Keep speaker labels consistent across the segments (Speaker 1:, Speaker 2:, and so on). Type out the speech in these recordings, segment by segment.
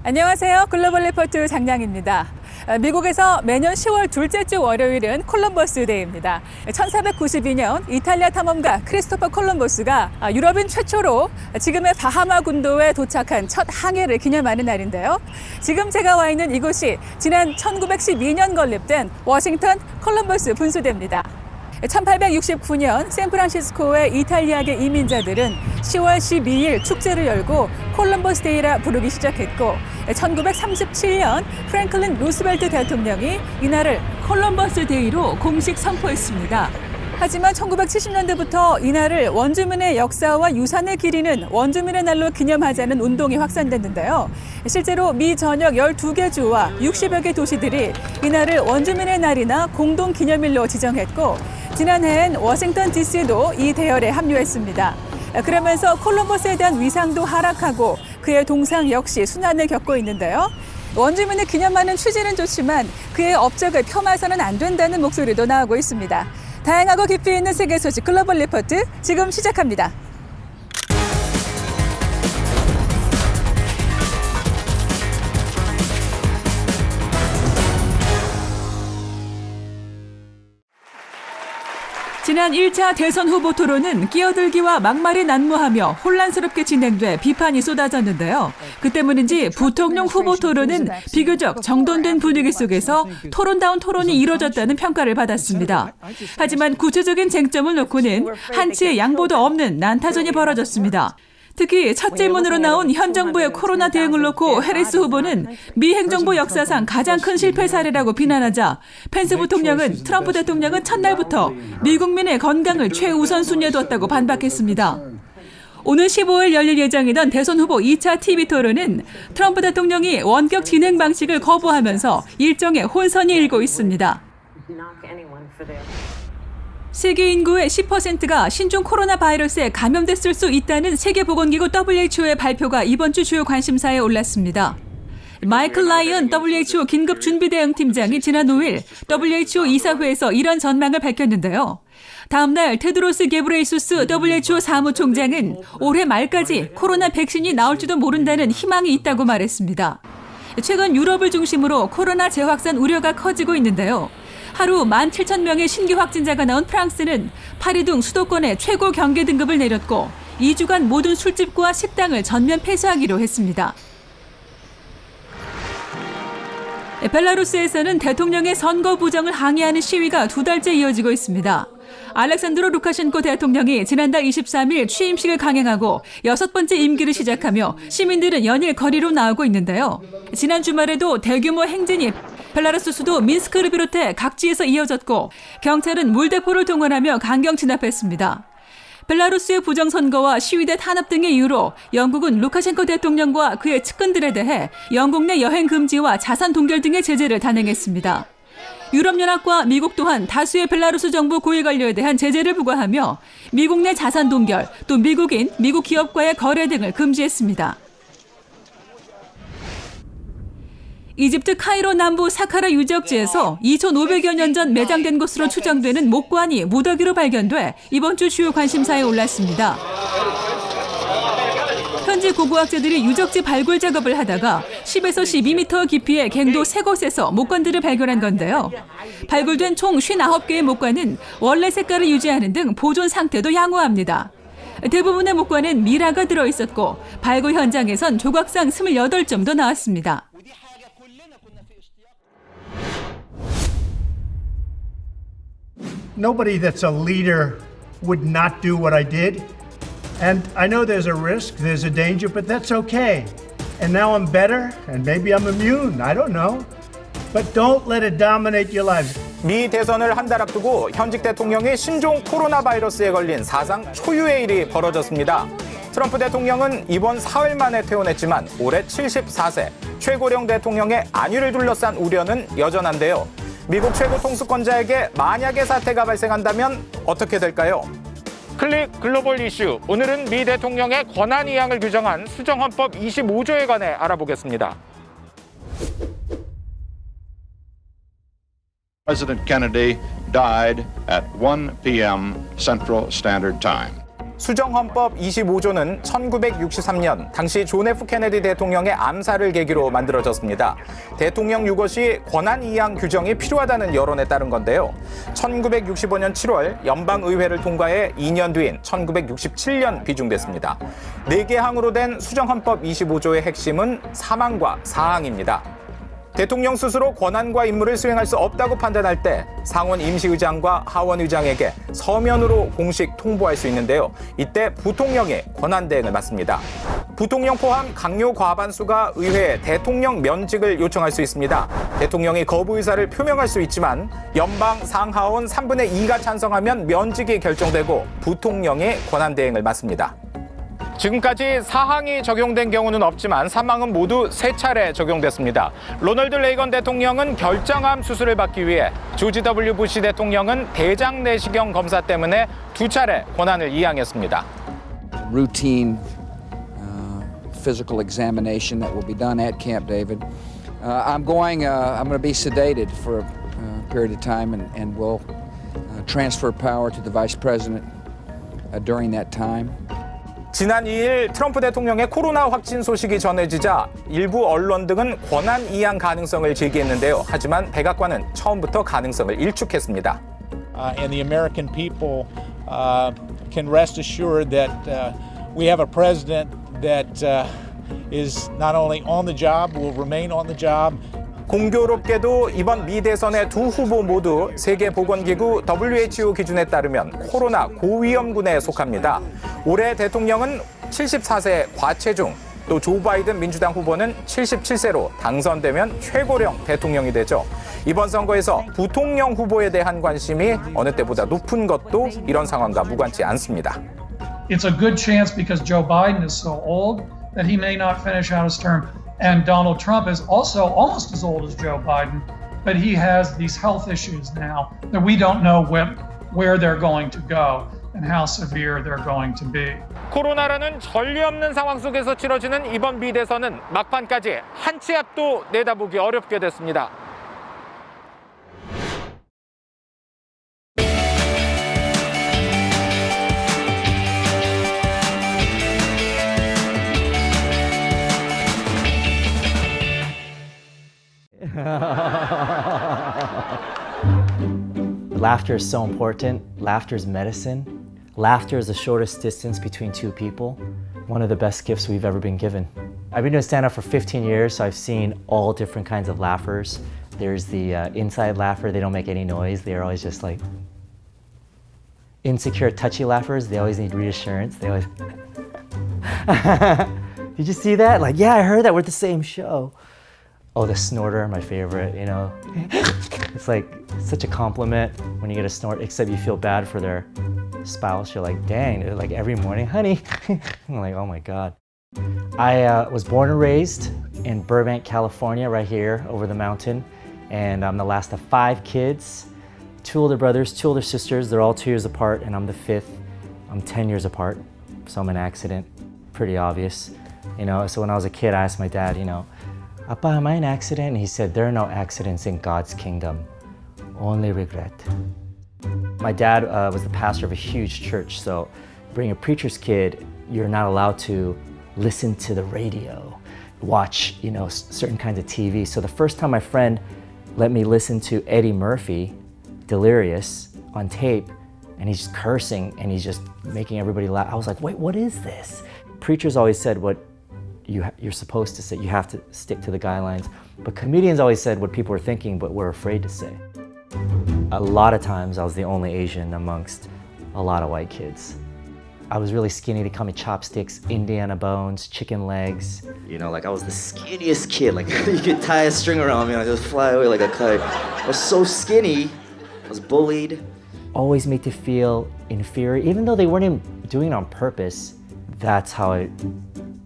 Speaker 1: 안녕하세요. 글로벌 리포트 장량입니다. 미국에서 매년 10월 둘째 주 월요일은 콜럼버스 데이입니다. 1492년 이탈리아 탐험가 크리스토퍼 콜럼버스가 유럽인 최초로 지금의 바하마 군도에 도착한 첫 항해를 기념하는 날인데요. 지금 제가 와 있는 이곳이 지난 1912년 건립된 워싱턴 콜럼버스 분수대입니다. 1869년 샌프란시스코의 이탈리아계 이민자들은 10월 12일 축제를 열고 콜럼버스 데이라 부르기 시작했고 1937년 프랭클린 루스벨트 대통령이 이날을 콜럼버스 데이로 공식 선포했습니다. 하지만 1970년대부터 이날을 원주민의 역사와 유산을 기리는 원주민의 날로 기념하자는 운동이 확산됐는데요. 실제로 미 전역 12개 주와 60여 개 도시들이 이날을 원주민의 날이나 공동 기념일로 지정했고 지난해엔 워싱턴 DC도 이 대열에 합류했습니다. 그러면서 콜럼버스에 대한 위상도 하락하고 그의 동상 역시 순환을 겪고 있는데요. 원주민을 기념하는 취지는 좋지만 그의 업적을 폄하해서는 안 된다는 목소리도 나오고 있습니다. 다양하고 깊이 있는 세계 소식 글로벌 리포트 지금 시작합니다. 지난 1차 대선 후보 토론은 끼어들기와 막말이 난무하며 혼란스럽게 진행돼 비판이 쏟아졌는데요. 그 때문인지 부통령 후보 토론은 비교적 정돈된 분위기 속에서 토론다운 토론이 이뤄졌다는 평가를 받았습니다. 하지만 구체적인 쟁점을 놓고는 한치의 양보도 없는 난타전이 벌어졌습니다. 특히 첫 질문으로 나온 현 정부의 코로나 대응을 놓고 해리스 후보는 미 행정부 역사상 가장 큰 실패 사례라고 비난하자 펜스 부통령은 트럼프 대통령은 첫날부터 미국민의 건강을 최우선순위에 뒀다고 반박했습니다. 오늘 15일 열릴 예정이던 대선 후보 2차 TV 토론은 트럼프 대통령이 원격 진행 방식을 거부하면서 일정에 혼선이 일고 있습니다. 세계 인구의 10%가 신종 코로나 바이러스에 감염됐을 수 있다는 세계보건기구 WHO의 발표가 이번 주 주요 관심사에 올랐습니다. 마이클 라이언 WHO 긴급준비대응팀장이 지난 5일 WHO 이사회에서 이런 전망을 밝혔는데요. 다음 날 테드로스 게브레이수스 WHO 사무총장은 올해 말까지 코로나 백신이 나올지도 모른다는 희망이 있다고 말했습니다. 최근 유럽을 중심으로 코로나 재확산 우려가 커지고 있는데요. 하루 17,000명의 신규 확진자가 나온 프랑스는 파리 등 수도권에 최고 경계 등급을 내렸고 2주간 모든 술집과 식당을 전면 폐쇄하기로 했습니다. 벨라루스에서는 대통령의 선거 부정을 항의하는 시위가 2달째 이어지고 있습니다. 알렉산드로 루카셴코 대통령이 지난달 23일 취임식을 강행하고 6번째 임기를 시작하며 시민들은 연일 거리로 나오고 있는데요. 지난 주말에도 대규모 행진이 벨라루스 수도 민스크를 비롯해 각지에서 이어졌고 경찰은 물대포를 동원하며 강경 진압했습니다. 벨라루스의 부정선거와 시위대 탄압 등의 이유로 영국은 루카셴코 대통령과 그의 측근들에 대해 영국 내 여행 금지와 자산 동결 등의 제재를 단행했습니다. 유럽연합과 미국 또한 다수의 벨라루스 정부 고위 관료에 대한 제재를 부과하며 미국 내 자산 동결, 또 미국인, 미국 기업과의 거래 등을 금지했습니다. 이집트 카이로 남부 사카라 유적지에서 2,500여 년 전 매장된 것으로 추정되는 목관이 무더기로 발견돼 이번 주 주요 관심사에 올랐습니다. 현지 고고학자들이 유적지 발굴 작업을 하다가 10에서 12m 깊이의 갱도 3곳에서 목관들을 발견한 건데요. 발굴된 총 59개의 목관은 원래 색깔을 유지하는 등 보존 상태도 양호합니다. 대부분의 목관은 미라가 들어있었고 발굴 현장에선 조각상 28점도 나왔습니다.
Speaker 2: Nobody that's a leader would not do what I did. And I know there's a risk, there's a danger, but that's okay. And now I'm better, and maybe I'm immune, I don't know. But don't let it dominate your lives.
Speaker 3: 미 대선을 한 달 앞두고 현직 대통령이 신종 코로나 바이러스에 걸린 사상 초유의 일이 벌어졌습니다. 트럼프 대통령은 이번 사흘 만에 퇴원했지만 올해 74세 최고령 대통령의 안위를 둘러싼 우려는 여전한데요. 미국 최고 통수권자에게 만약에 사태가 발생한다면 어떻게 될까요?
Speaker 4: 클릭 글로벌 이슈. 오늘은 미 대통령의 권한 이양을 규정한 수정헌법 25조에 관해 알아보겠습니다.
Speaker 5: President Kennedy died at 1 p.m. Central Standard Time.
Speaker 3: 수정헌법 25조는 1963년 당시 존 F 케네디 대통령의 암살을 계기로 만들어졌습니다. 대통령 유거 시 권한 이양 규정이 필요하다는 여론에 따른 건데요. 1965년 7월 연방의회를 통과해 2년 뒤인 1967년 비중됐습니다. 4개 항으로 된 수정헌법 25조의 핵심은 사망과 사항입니다. 대통령 스스로 권한과 임무를 수행할 수 없다고 판단할 때 상원 임시의장과 하원의장에게 서면으로 공식 통보할 수 있는데요. 이때 부통령이 권한대행을 맡습니다. 부통령 포함 강요 과반수가 의회에 대통령 면직을 요청할 수 있습니다. 대통령이 거부 의사를 표명할 수 있지만 연방 상하원 3분의 2가 찬성하면 면직이 결정되고 부통령이 권한대행을 맡습니다.
Speaker 4: 지금까지 사항이 적용된 경우는 없지만 사망은 모두 3차례 적용됐습니다. 로널드 레이건 대통령은 결장암 수술을 받기 위해 조지 W 부시 대통령은 대장 내시경 검사 때문에 2차례 권한을 이양했습니다.
Speaker 5: Routine physical examination that will be done at Camp David. I'm going to be sedated for a period of time and will transfer power to the Vice President during that time.
Speaker 3: 지난 2일 트럼프 대통령의 코로나 확진 소식이 전해지자 일부 언론 등은 권한 이양 가능성을 제기했는데요. 하지만 백악관은 처음부터 가능성을 일축했습니다.
Speaker 6: And the American people can rest assured that we have a president that is not only on the job, will remain on the job.
Speaker 3: 공교롭게도 이번 미 대선의 두 후보 모두 세계보건기구 WHO 기준에 따르면 코로나 고위험군에 속합니다. 올해 대통령은 74세 과체중, 또 조 바이든 민주당 후보는 77세로 당선되면 최고령 대통령이 되죠. 이번 선거에서 부통령 후보에 대한 관심이 어느 때보다 높은 것도 이런 상황과 무관치 않습니다.
Speaker 7: It's a good chance because Joe Biden is so old that he may not finish out his term. And Donald Trump is also almost as old as Joe Biden, but he has these health issues now that we don't know where they're going to go and how severe they're going to be.
Speaker 4: 코로나라는 전례 없는 상황 속에서 치러지는 이번 미 대선은 막판까지 한 치 앞도 내다보기 어렵게 됐습니다.
Speaker 8: Laughter is so important. Laughter is medicine. Laughter is the shortest distance between two people. One of the best gifts we've ever been given. I've been doing stand-up for 15 years, so I've seen all different kinds of laughers. There's the inside laugher, they don't make any noise. They're always just like insecure, touchy laughers. They always need reassurance. They always, did you see that? Like, yeah, I heard that. We're at the same show. Oh, the snorter, my favorite, you know. It's like such a compliment when you get a snort, except you feel bad for their spouse. You're like, dang, like every morning, honey. I'm like, oh my God. I was born and raised in Burbank, California, right here over the mountain. And I'm the last of 5 kids, 2 older brothers, 2 older sisters. They're all 2 years apart, and I'm the 5th. I'm 10 years apart, so I'm an accident. Pretty obvious, you know. So when I was a kid, I asked my dad, you know, Appa, am I an accident? And he said, there are no accidents in God's kingdom, only regret. My dad was the pastor of a huge church, so being a preacher's kid, you're not allowed to listen to the radio, watch, you know, certain kinds of TV. So the first time my friend let me listen to Eddie Murphy, Delirious, on tape, and he's just cursing and he's just making everybody laugh. I was like, wait, what is this? Preachers always said what you're supposed to say. You have to stick to the guidelines. But comedians always said what people were thinking but were afraid to say. A lot of times I was the only Asian amongst a lot of white kids. I was really skinny. They call me chopsticks, Indiana bones, chicken legs.
Speaker 9: You know, like I was the skinniest kid. Like you could tie a string around me and I just fly away like a kite. I was so skinny. I was bullied.
Speaker 8: Always made to feel inferior, even though they weren't even doing it on purpose. That's how I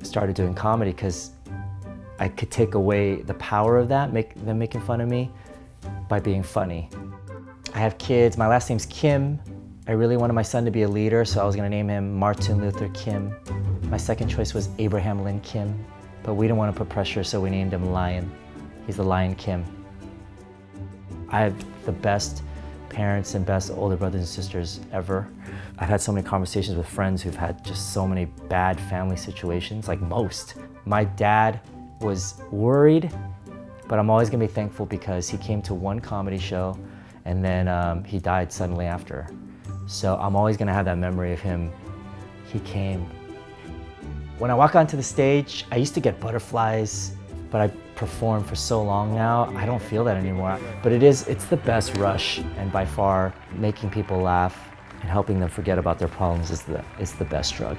Speaker 8: started doing comedy, because I could take away the power of that, them making fun of me, by being funny. I have kids. My last name's Kim. I really wanted my son to be a leader, so I was going to name him Martin Luther Kim. My second choice was Abraham Lin Kim, but we didn't want to put pressure, so we named him Lion. He's the Lion Kim. I have the best parents and best older brothers and sisters ever. I've had so many conversations with friends who've had just so many bad family situations, like most. My dad was worried, but I'm always gonna be thankful because he came to one comedy show and then he died suddenly after. So I'm always gonna have that memory of him. He came. When I walk onto the stage, I used to get butterflies, but I performed for so long now, I don't feel that anymore. But it's the best rush, and by far, making people laugh and helping them forget about their problems is the best drug.